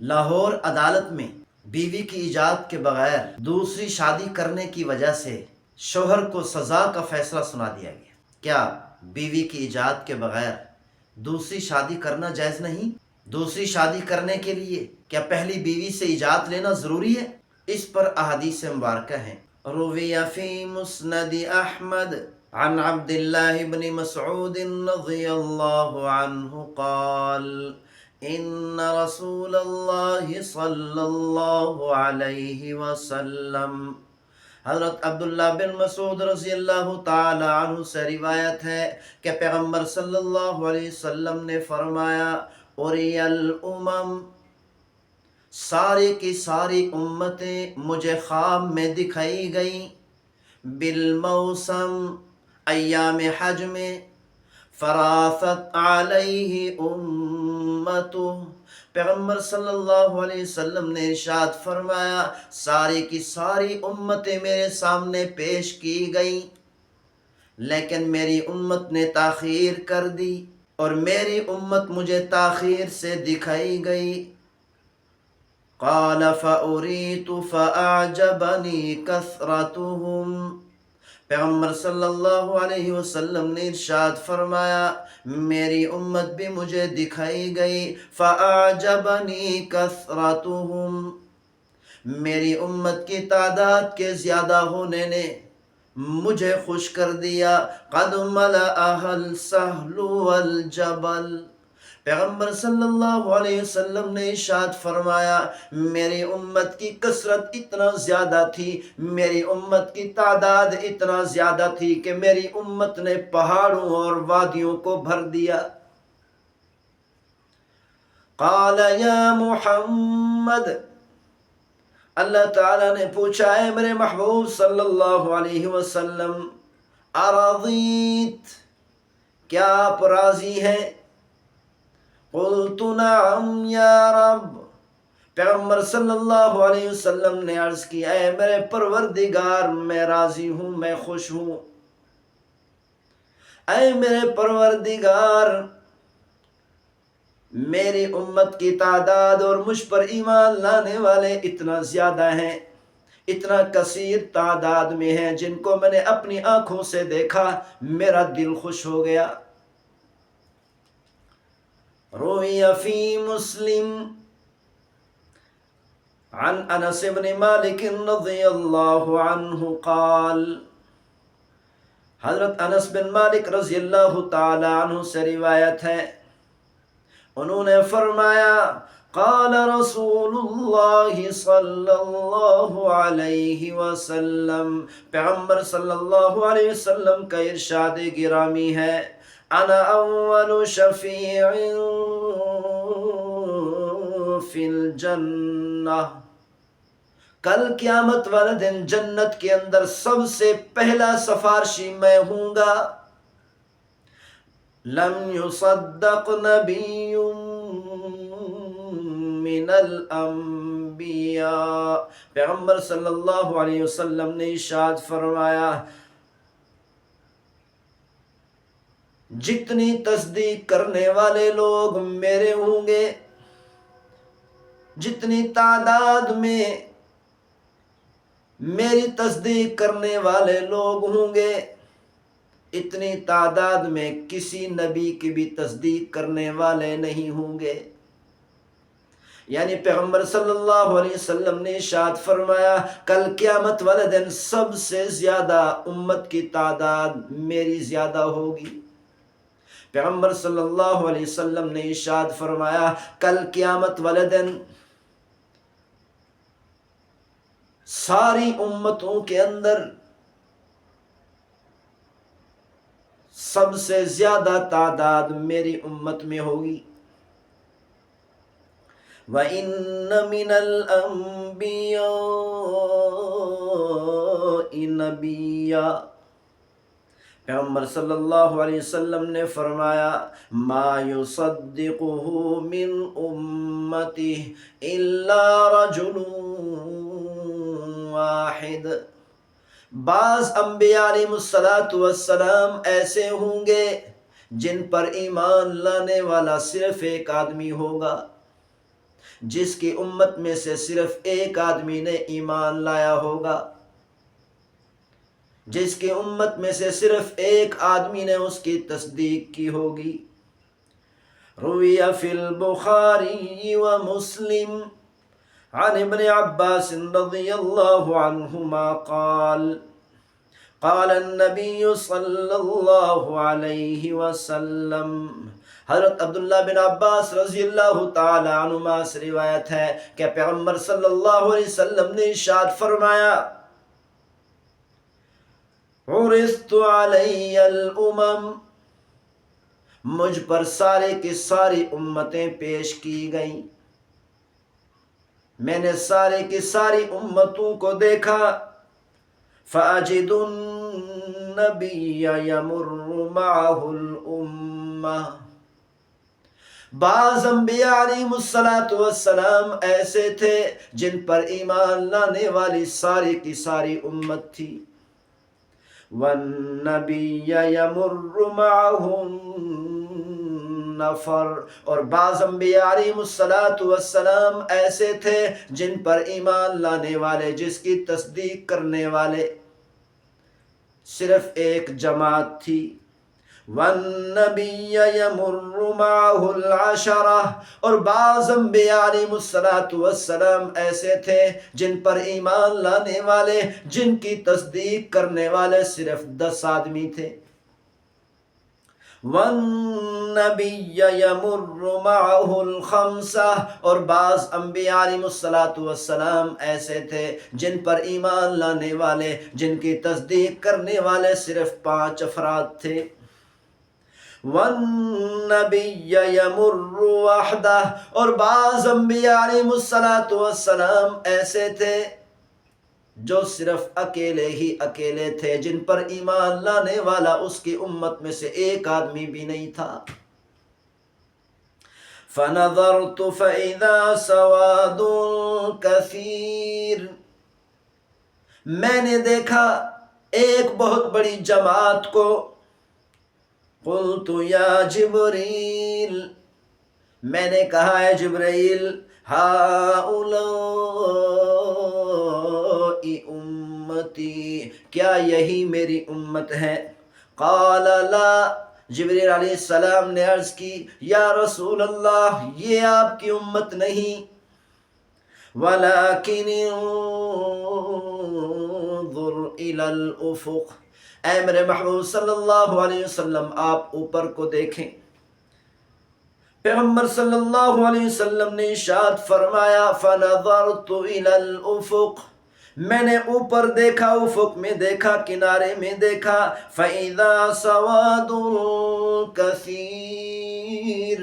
لاہور عدالت میں بیوی کی اجازت کے بغیر دوسری شادی کرنے کی وجہ سے شوہر کو سزا کا فیصلہ سنا دیا گیا۔ کیا بیوی کی اجازت کے بغیر دوسری شادی کرنا جائز نہیں؟ دوسری شادی کرنے کے لیے کیا پہلی بیوی سے اجازت لینا ضروری ہے؟ اس پر احادیث مبارکہ ہیں۔ روی فی مسند احمد عن عبد اللہ بن مسعود رضی اللہ عنہ قال ان رسول اللہ صلی اللہ علیہ وسلم، حضرت عبداللہ بن مسعود رضی اللہ تعالی عنہ سے روایت ہے کہ پیغمبر صلی اللہ علیہ وسلم نے فرمایا، اُرِیَ الْأُمَمْ، ساری کی ساری امتیں مجھے خواب میں دکھائی گئیں، بالموسم، ایام حج میں، فراثت علیہ امتہ، پیغمبر صلی اللہ علیہ وسلم نے ارشاد فرمایا ساری کی ساری امتیں میرے سامنے پیش کی گئیں، لیکن میری امت نے تاخیر کر دی اور میری امت مجھے تاخیر سے دکھائی گئی۔ قال فأریت فأعجبنی کثرتهم، پیغمبر صلی اللہ علیہ وسلم نے ارشاد فرمایا میری امت بھی مجھے دکھائی گئی، فأعجبنی کثرتهم، میری امت کی تعداد کے زیادہ ہونے نے مجھے خوش کر دیا۔ قد ملأها السہل والجبل، پیغمبر صلی اللہ علیہ وسلم نے ارشاد فرمایا میری امت کی کثرت اتنا زیادہ تھی، میری امت کی تعداد اتنا زیادہ تھی کہ میری امت نے پہاڑوں اور وادیوں کو بھر دیا۔ قال یا محمد، اللہ تعالیٰ نے پوچھا ہے میرے محبوب صلی اللہ علیہ وسلم، ارضیت، کیا آپ راضی ہیں؟ قلت نعم یا رب، پیغمبر صلی اللہ علیہ وسلم نے عرض کیا اے میرے پروردگار میں راضی ہوں، میں خوش ہوں۔ اے میرے پروردگار، میری امت کی تعداد اور مجھ پر ایمان لانے والے اتنا زیادہ ہیں، اتنا کثیر تعداد میں ہیں، جن کو میں نے اپنی آنکھوں سے دیکھا، میرا دل خوش ہو گیا۔ روی فی مسلم عن انس بن مالک رضی اللہ عنہ قال، حضرت انس بن مالک رضی اللہ تعالی عنہ سے روایت ہے، انہوں نے فرمایا قال رسول اللہ صلی اللہ علیہ وسلم، پیغمبر صلی اللہ علیہ وسلم کا ارشاد گرامی ہے، انا اول شفیع فی الجنہ، کل قیامت والے دن جنت کے اندر سب سے پہلا سفارشی میں ہوں گا۔ لم یصدق نبی من الانبیاء، پیغمبر صلی اللہ علیہ وسلم نے ارشاد فرمایا جتنی تصدیق کرنے والے لوگ میرے ہوں گے، جتنی تعداد میں میری تصدیق کرنے والے لوگ ہوں گے، اتنی تعداد میں کسی نبی کی بھی تصدیق کرنے والے نہیں ہوں گے۔ یعنی پیغمبر صلی اللہ علیہ وسلم نے ارشاد فرمایا کل قیامت والے دن سب سے زیادہ امت کی تعداد میری زیادہ ہوگی۔ پیغمبر صلی اللہ علیہ وسلم نے ارشاد فرمایا کل قیامت والے دن ساری امتوں کے اندر سب سے زیادہ تعداد میری امت میں ہوگی۔ وَإِنَّ مِنَ الْأَنْبِيَاءِ نَبِيًّا، پیغمبر صلی اللہ علیہ وسلم نے فرمایا مَا يُصَدِّقُهُ مِنْ أُمَّتِهِ إِلَّا رَجُلٌ واحد، بعض انبیاء علیہ السلام ایسے ہوں گے جن پر ایمان لانے والا صرف ایک آدمی ہوگا، جس کی امت میں سے صرف ایک آدمی نے ایمان لایا ہوگا، جس کی امت میں سے صرف ایک آدمی نے اس کی تصدیق کی ہوگی۔ روی فی البخاری و مسلم عن ابن عباس رضی اللہ عنہما قال قال النبی صلی اللہ علیہ وسلم، حضرت عبداللہ بن عباس رضی اللہ تعالی عنہما سے روایت ہے کہ پیغمبر صلی اللہ علیہ وسلم نے ارشاد فرمایا، عرضت علی الامم، مجھ پر سارے کی ساری امتیں پیش کی گئیں، میں نے سارے کی ساری امتوں کو دیکھا، فأجد النبی یمر معه الامہ، بعض انبیاء علیہ السلام ایسے تھے جن پر ایمان لانے والی ساری کی ساری امت تھی، والنبی یمر معه نفر، اور بعض انبیاء علیہ السلام ایسے تھے جن پر ایمان لانے والے، جس کی تصدیق کرنے والے صرف ایک جماعت تھی، والنبی یمر معه العشرہ، اور بعض انبیاء علیہ السلام ایسے تھے جن پر ایمان لانے والے، جن کی تصدیق کرنے والے صرف 10 آدمی تھے، والنبی یمر معه الخمسہ، اور بعض انبیاء علیہ السلام ایسے تھے جن پر ایمان لانے والے، جن کی تصدیق کرنے والے صرف 5 افراد تھے، والنبی یمر وحدہ، اور بعض انبیاء علیہ السلام ایسے تھے جو صرف اکیلے تھے، جن پر ایمان لانے والا اس کی امت میں سے ایک آدمی بھی نہیں تھا۔ فنظرت فإذا سواد کثیر، میں نے دیکھا ایک بہت بڑی جماعت کو، قلت یا جبریل، میں نے کہا اے جبرائیل، ہؤلاء امتی، کیا یہی میری امت ہے؟ قال لا، جبریل علیہ السلام نے عرض کی، یا رسول اللہ یہ آپ کی امت نہیں، ولیکن انظر الی الافق، اے میرے محبوب صلی اللہ علیہ وسلم آپ اوپر کو دیکھیں۔ پیغمبر صلی اللہ علیہ وسلم نے ارشاد فرمایا، فنظرت الی الافق، میں نے اوپر دیکھا، افق میں دیکھا، کنارے میں دیکھا، فَإِذَا سَوَادٌ كَثِيرٌ،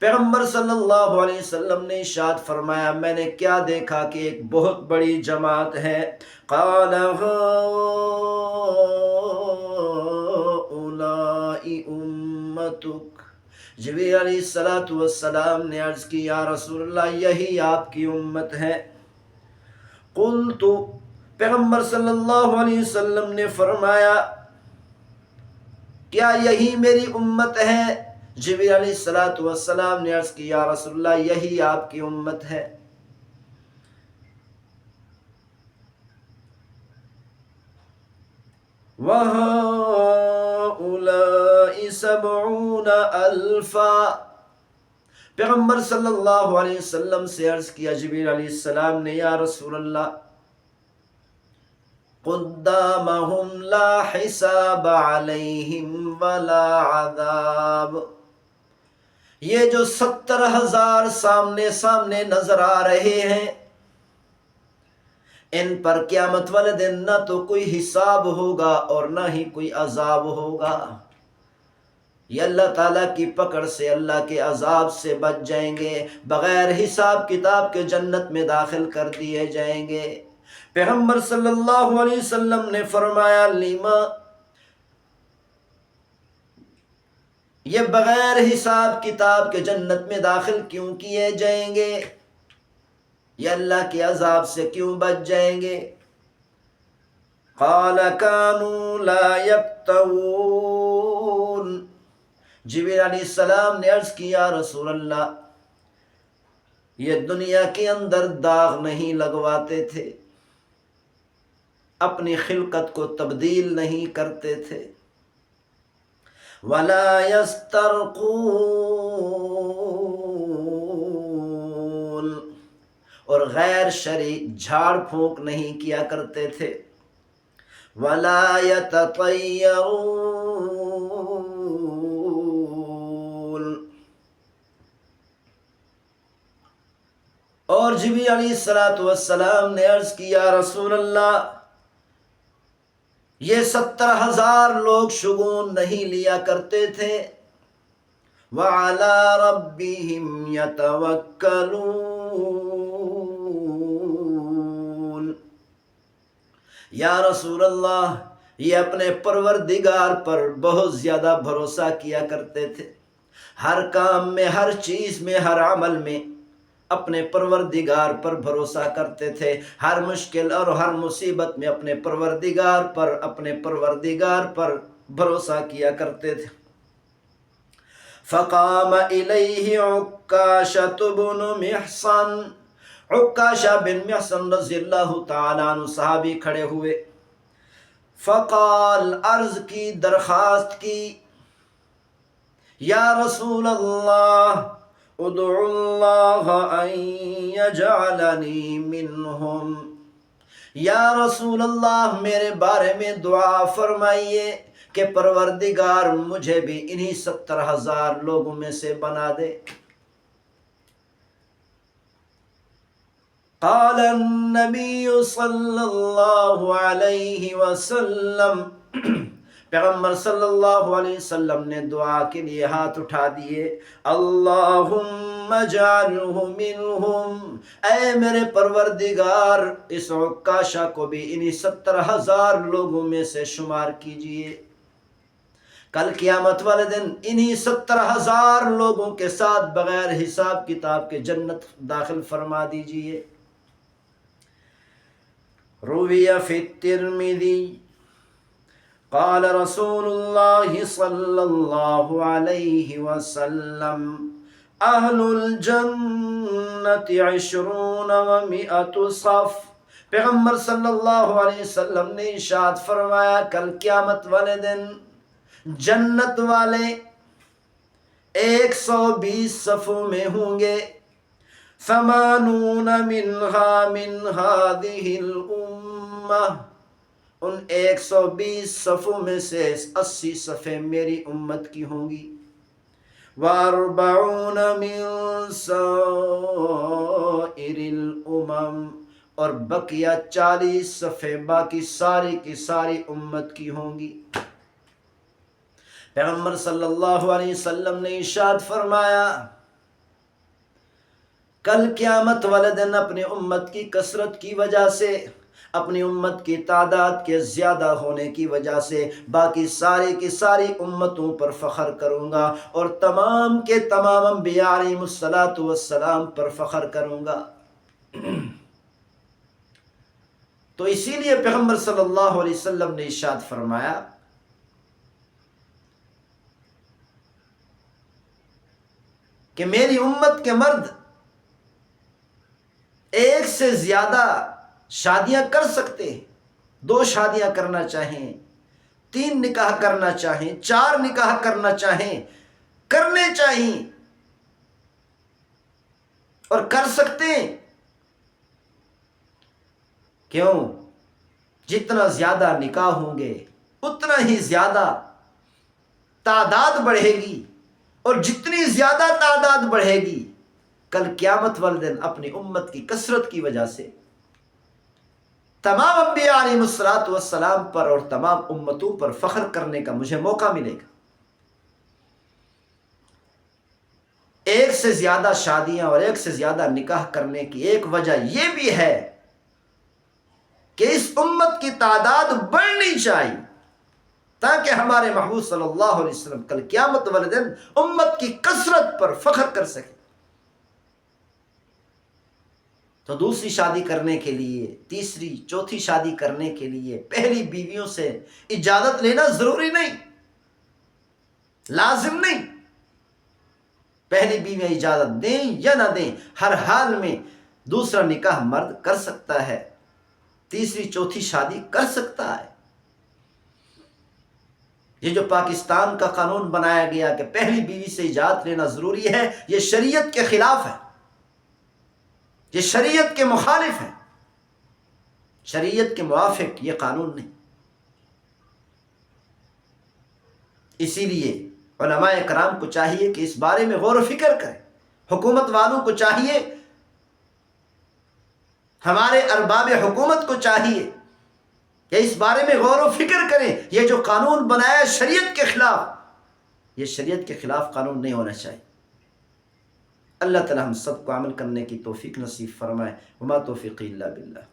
پیغمبر صلی اللہ علیہ وسلم نے ارشاد فرمایا، میں نے کیا دیکھا کہ ایک بہت بڑی جماعت ہے، قَالَ هَؤُلَاءِ أُمَّتُكَ، جبریل علیہ السلام نے عرض کی، یا رسول اللہ یہی آپ کی امت ہے۔ قلت، پیغمبر صلی اللہ علیہ وسلم نے فرمایا، کیا یہی میری امت ہے؟ جبریل علیہ السلام نے عرض کی، یا رسول اللہ یہی آپ کی امت ہے۔ وَهَؤُلَاءِ 70 أَلْفًا، پیغمبر صلی اللہ علیہ وسلم سے عرض کیا جبریل علیہ السلام نے، یا رسول اللہ قدامہم لا حساب علیہم ولا عذاب، یہ جو 70,000 سامنے نظر آ رہے ہیں، ان پر قیامت والے دن نہ تو کوئی حساب ہوگا اور نہ ہی کوئی عذاب ہوگا، یہ اللہ تعالیٰ کی پکڑ سے، اللہ کے عذاب سے بچ جائیں گے، بغیر حساب کتاب کے جنت میں داخل کر دیے جائیں گے۔ پیغمبر صلی اللہ علیہ وسلم نے فرمایا، لیما، یہ بغیر حساب کتاب کے جنت میں داخل کیوں کیے جائیں گے؟ یہ اللہ کے عذاب سے کیوں بچ جائیں گے؟ قال كانوا لا يكتوون، جبریل علیہ السلام نے عرض کیا، رسول اللہ یہ دنیا کے اندر داغ نہیں لگواتے تھے، اپنی خلقت کو تبدیل نہیں کرتے تھے۔ وَلَا يَسْتَرْقُونَ، اور غیر شرعی جھاڑ پھونک نہیں کیا کرتے تھے۔ وَلَا يَتَطَيَّرُونَ، اور جبریل علیہ السلام نے عرض کیا رسول اللہ، یہ 70,000 لوگ شگون نہیں لیا کرتے تھے۔ وَعَلَىٰ رَبِّهِمْ يَتَوَكَّلُونَ، یا رسول اللہ یہ اپنے پروردگار پر بہت زیادہ بھروسہ کیا کرتے تھے، ہر کام میں، ہر چیز میں، ہر عمل میں اپنے پروردگار پر بھروسہ کرتے تھے، ہر مشکل اور ہر مصیبت میں اپنے پروردگار پر بھروسہ کیا کرتے تھے۔ فقام الیہ عکاشۃ بن محصن، عکاشہ بن محصن رضی اللہ تعالیٰ عنہ صحابی کھڑے ہوئے۔ فقال، عرض کی، درخواست کی، یا رسول اللہ ادعو اللہ ان یجعلنی منہم، یا رسول اللہ میرے بارے میں دعا فرمائیے کہ پروردگار مجھے بھی انہی 70,000 لوگوں میں سے بنا دے۔ قال النبی صلی اللہ علیہ وسلم، پیغمبر صلی اللہ علیہ وسلم نے دعا کے لیے ہاتھ اٹھا دیے۔ اللہم اجعلہ منہم، اے میرے پروردگار اس عکاشہ کو بھی انہی 70,000 لوگوں میں سے شمار کیجئے، کل قیامت والے دن انہی 70,000 لوگوں کے ساتھ بغیر حساب کتاب کے جنت داخل فرما دیجئے۔ روی فی الترمذی قال رسول اللہ صلی اللہ علیہ وسلم اہل الجنت 20 و100 صف، پیغمبر صلی اللہ علیہ وسلم نے ارشاد فرمایا کل قیامت والے دن جنت والے 120 صفوں میں ہوں گے۔ 80 منہا من هذه الامہ، ان 120 صفوں میں سے 80 صفیں میری امت کی ہوں گی۔ و40 من سائر الامم، اور بقیہ 40 صفیں باقی ساری کی ساری امت کی ہوں گی۔ پیغمبر صلی اللہ علیہ وسلم نے ارشاد فرمایا کل قیامت والے دن اپنی امت کی کثرت کی وجہ سے، اپنی امت کی تعداد کے زیادہ ہونے کی وجہ سے باقی ساری کی ساری امتوں پر فخر کروں گا، اور تمام کے تمام انبیاء علیہم السلام پر فخر کروں گا۔ تو اسی لیے پیغمبر صلی اللہ علیہ وسلم نے ارشاد فرمایا کہ میری امت کے مرد ایک سے زیادہ شادیاں کر سکتے ہیں، 2 شادیاں کرنا چاہیں، 3 نکاح کرنا چاہیں، 4 نکاح کرنا چاہیں، کرنے چاہیں اور کر سکتے ہیں۔ کیوں؟ جتنا زیادہ نکاح ہوں گے اتنا ہی زیادہ تعداد بڑھے گی، اور جتنی زیادہ تعداد بڑھے گی کل قیامت والے دن اپنی امت کی کثرت کی وجہ سے تمام انبیاء علیہم السلام پر اور تمام امتوں پر فخر کرنے کا مجھے موقع ملے گا۔ ایک سے زیادہ شادیاں اور ایک سے زیادہ نکاح کرنے کی ایک وجہ یہ بھی ہے کہ اس امت کی تعداد بڑھنی چاہیے تاکہ ہمارے محبوب صلی اللہ علیہ وسلم کل قیامت والے دن امت کی کثرت پر فخر کر سکے۔ تو دوسری شادی کرنے کے لیے، تیسری چوتھی شادی کرنے کے لیے پہلی بیویوں سے اجازت لینا ضروری نہیں، لازم نہیں۔ پہلی بیوی میں اجازت دیں یا نہ دیں، ہر حال میں دوسرا نکاح مرد کر سکتا ہے، تیسری چوتھی شادی کر سکتا ہے۔ یہ جو پاکستان کا قانون بنایا گیا کہ پہلی بیوی سے اجازت لینا ضروری ہے، یہ شریعت کے خلاف ہے، یہ شریعت کے مخالف ہے، شریعت کے موافق یہ قانون نہیں۔ اسی لیے علماء کرام کو چاہیے کہ اس بارے میں غور و فکر کریں، حکومت والوں کو چاہیے، ہمارے ارباب حکومت کو چاہیے کہ اس بارے میں غور و فکر کریں۔ یہ جو قانون بنایا ہے شریعت کے خلاف، یہ شریعت کے خلاف قانون نہیں ہونا چاہیے۔ اللہ تعالی ہم سب کو عمل کرنے کی توفیق نصیب فرمائے۔ وما توفیقی الا باللہ۔